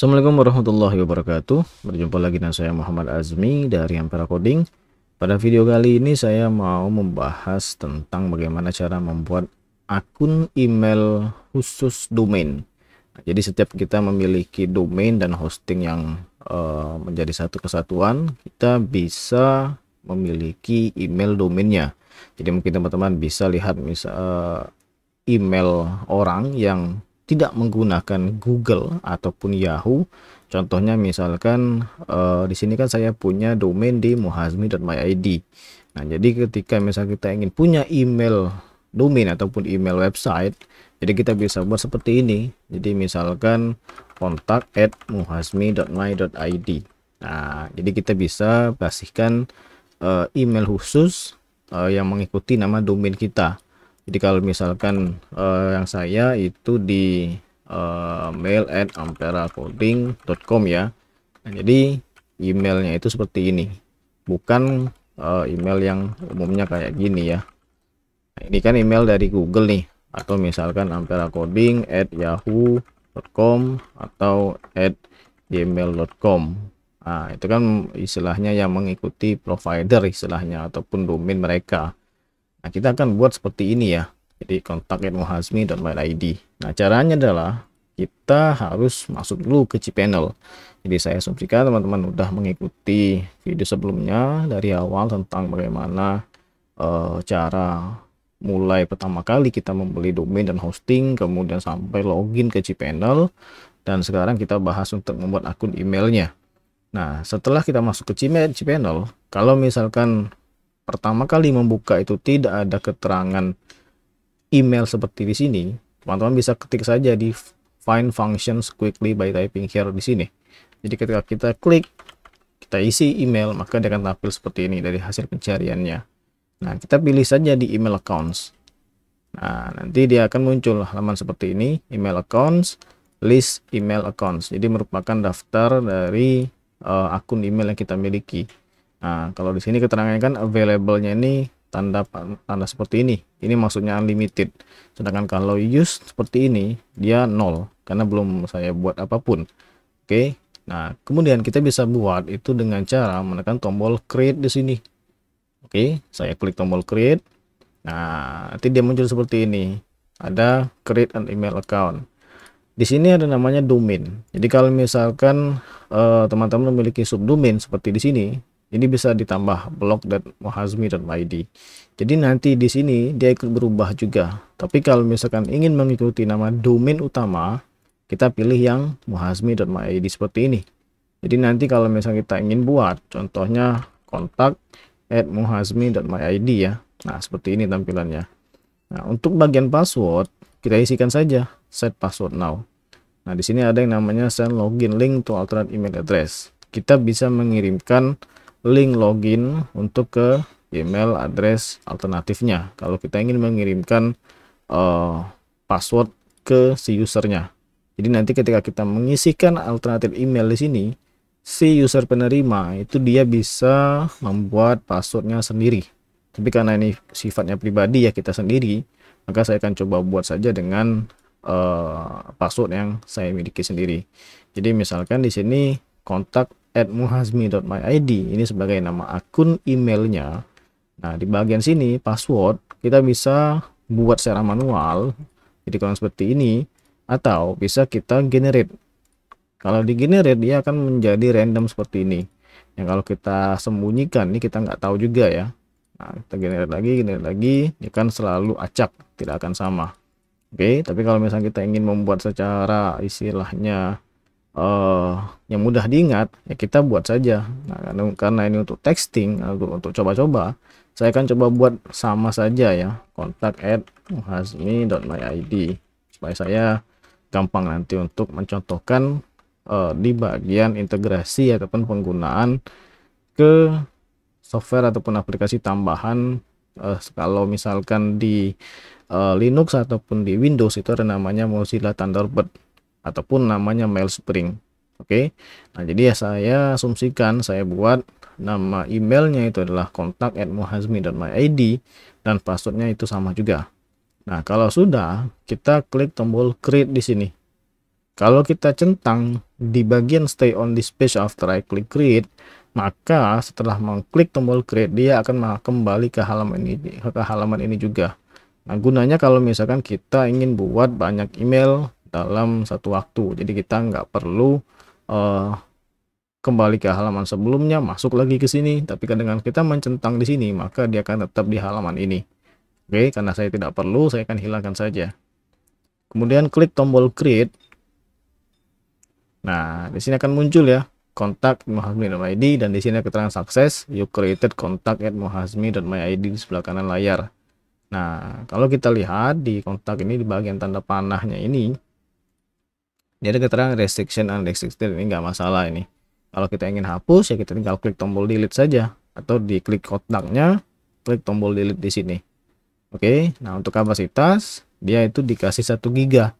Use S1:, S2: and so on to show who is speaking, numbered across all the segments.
S1: Assalamualaikum warahmatullahi wabarakatuh. Berjumpa lagi dengan saya Muhammad Azmi dari Ampera Coding. Pada video kali ini saya mau membahas tentang bagaimana cara membuat akun email khusus domain. Jadi setiap kita memiliki domain dan hosting yang menjadi satu kesatuan, kita bisa memiliki email domainnya. Jadi mungkin teman-teman bisa lihat email orang yang tidak menggunakan Google ataupun Yahoo. Contohnya misalkan di sini kan saya punya domain di muhazmi.myid. Nah, jadi ketika misal kita ingin punya email domain ataupun email website, jadi kita bisa buat seperti ini. Jadi misalkan kontak@muhazmi.my.id. Nah, jadi kita bisa kasihkan email khusus yang mengikuti nama domain kita. Jadi kalau misalkan yang saya itu di mail@amperacoding.com ya. Nah, jadi emailnya itu seperti ini, bukan email yang umumnya kayak gini ya. Nah, ini kan email dari Google nih, atau misalkan amperacoding@yahoo.com atau @gmail.com. Nah, itu kan istilahnya yang mengikuti provider istilahnya ataupun domain mereka. Nah, kita akan buat seperti ini ya. Jadi kontak@muhazmi.my.id. Nah, caranya adalah kita harus masuk dulu ke cPanel. Jadi saya asumsikan teman-teman udah mengikuti video sebelumnya dari awal tentang bagaimana cara mulai pertama kali kita membeli domain dan hosting, kemudian sampai login ke cPanel, dan sekarang kita bahas untuk membuat akun emailnya. Nah, setelah kita masuk ke cPanel, kalau misalkan pertama kali membuka itu tidak ada keterangan email seperti di sini, teman-teman bisa ketik saja di find functions quickly by typing here di sini. Jadi ketika kita klik, kita isi email, maka dia akan tampil seperti ini dari hasil pencariannya. Nah, kita pilih saja di email accounts. Nah, nanti dia akan muncul halaman seperti ini, email accounts, list email accounts. Jadi merupakan daftar dari akun email yang kita miliki. Nah, kalau di sini keterangannya kan available-nya ini tanda seperti ini. Ini maksudnya unlimited. Sedangkan kalau use seperti ini, dia 0 karena belum saya buat apapun. Oke. Nah, kemudian kita bisa buat itu dengan cara menekan tombol create di sini. Oke, saya klik tombol create. Nah, nanti dia muncul seperti ini. Ada create an email account. Di sini ada namanya domain. Jadi kalau misalkan teman-teman memiliki subdomain seperti di sini, ini bisa ditambah blog.muhazmi.id. Jadi nanti di sini dia ikut berubah juga. Tapi kalau misalkan ingin mengikuti nama domain utama, kita pilih yang muhazmi.my.id seperti ini. Jadi nanti kalau misalnya kita ingin buat, contohnya kontak@muhazmi.my.id ya. Nah, seperti ini tampilannya. Nah, untuk bagian password, kita isikan saja set password now. Nah, di sini ada yang namanya send login link to alternate email address. Kita bisa mengirimkan link login untuk ke email address alternatifnya kalau kita ingin mengirimkan password ke si usernya. Jadi nanti ketika kita mengisikan alternatif email di sini, si user penerima itu dia bisa membuat passwordnya sendiri. Tapi karena ini sifatnya pribadi ya kita sendiri, maka saya akan coba buat saja dengan password yang saya miliki sendiri. Jadi misalkan di sini kontak@muhazmi.my.id ini sebagai nama akun emailnya. Nah, di bagian sini password kita bisa buat secara manual, jadi kalau seperti ini, atau bisa kita generate. Kalau di generate dia akan menjadi random seperti ini. Yang kalau kita sembunyikan ini kita nggak tahu juga ya. Nah, kita generate lagi, ini kan selalu acak, tidak akan sama. Oke, tapi kalau misalnya kita ingin membuat secara istilahnya yang mudah diingat, ya kita buat saja. Nah, karena ini untuk texting, untuk coba-coba, saya akan coba buat sama saja ya, kontak@muhazmi.my.id, supaya saya gampang nanti untuk mencontohkan di bagian integrasi ataupun penggunaan ke software ataupun aplikasi tambahan. Kalau misalkan di Linux ataupun di Windows itu ada namanya Mozilla Thunderbird ataupun namanya Mailspring. Oke. Nah, jadi ya saya asumsikan saya buat nama emailnya itu adalah kontak@muhazmi.my.id dan passwordnya itu sama juga. Nah, kalau sudah, kita klik tombol create di sini. Kalau kita centang di bagian stay on this page after I click create, maka setelah mengklik tombol create, dia akan kembali ke halaman ini juga. Nah, gunanya kalau misalkan kita ingin buat banyak email dalam satu waktu, jadi kita nggak perlu kembali ke halaman sebelumnya, masuk lagi ke sini, tapi dengan kita mencentang di sini, maka dia akan tetap di halaman ini. Oke, karena saya tidak perlu, saya akan hilangkan saja. Kemudian klik tombol create. Nah, di sini akan muncul ya kontak muhazmi.id, dan di sini keterangan sukses, you created contact at muhazmi.id di sebelah kanan layar. Nah, kalau kita lihat di kontak ini di bagian tanda panahnya ini, dia ada keterangan restriction and unrestricted, ini nggak masalah ini. Kalau kita ingin hapus ya kita tinggal klik tombol delete saja, atau diklik kontaknya, klik tombol delete di sini. Oke, nah untuk kapasitas dia itu dikasih 1 GB.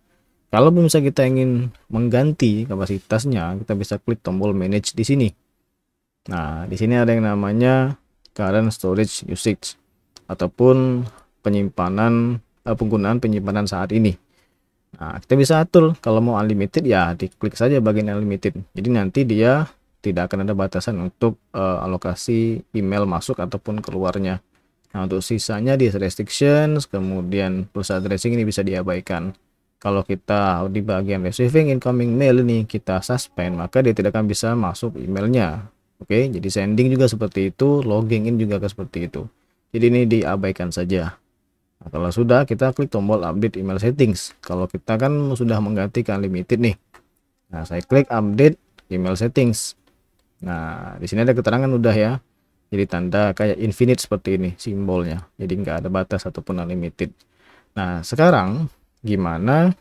S1: Kalau misalnya kita ingin mengganti kapasitasnya, kita bisa klik tombol manage di sini. Nah, di sini ada yang namanya current storage usage ataupun penggunaan penyimpanan saat ini. Nah, kita bisa atur kalau mau unlimited ya diklik saja bagian unlimited. Jadi nanti dia tidak akan ada batasan untuk alokasi email masuk ataupun keluarnya. Nah, untuk sisanya di restrictions, kemudian push addressing ini bisa diabaikan. Kalau kita di bagian receiving incoming mail ini kita suspend, maka dia tidak akan bisa masuk emailnya. Oke, jadi sending juga seperti itu, logging in juga seperti itu. Jadi ini diabaikan saja. Nah, kalau sudah, kita klik tombol update email settings. Kalau kita kan sudah mengganti ke unlimited nih. Nah, saya klik update email settings. Nah, di sini ada keterangan udah ya. Jadi tanda kayak infinite seperti ini simbolnya. Jadi nggak ada batas ataupun unlimited. Nah, sekarang gimana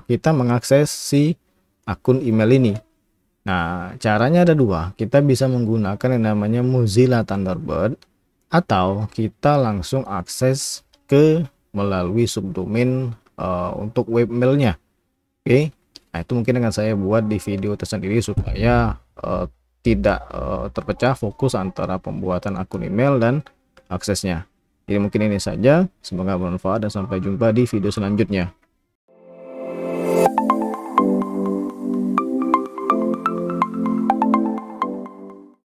S1: kita mengakses si akun email ini? Nah, caranya ada dua. Kita bisa menggunakan yang namanya Mozilla Thunderbird, atau kita langsung akses ke melalui subdomain untuk webmailnya. Oke, nah itu mungkin akan saya buat di video tersendiri supaya tidak terpecah fokus antara pembuatan akun email dan aksesnya. Jadi mungkin ini saja, semoga bermanfaat dan sampai jumpa di video selanjutnya.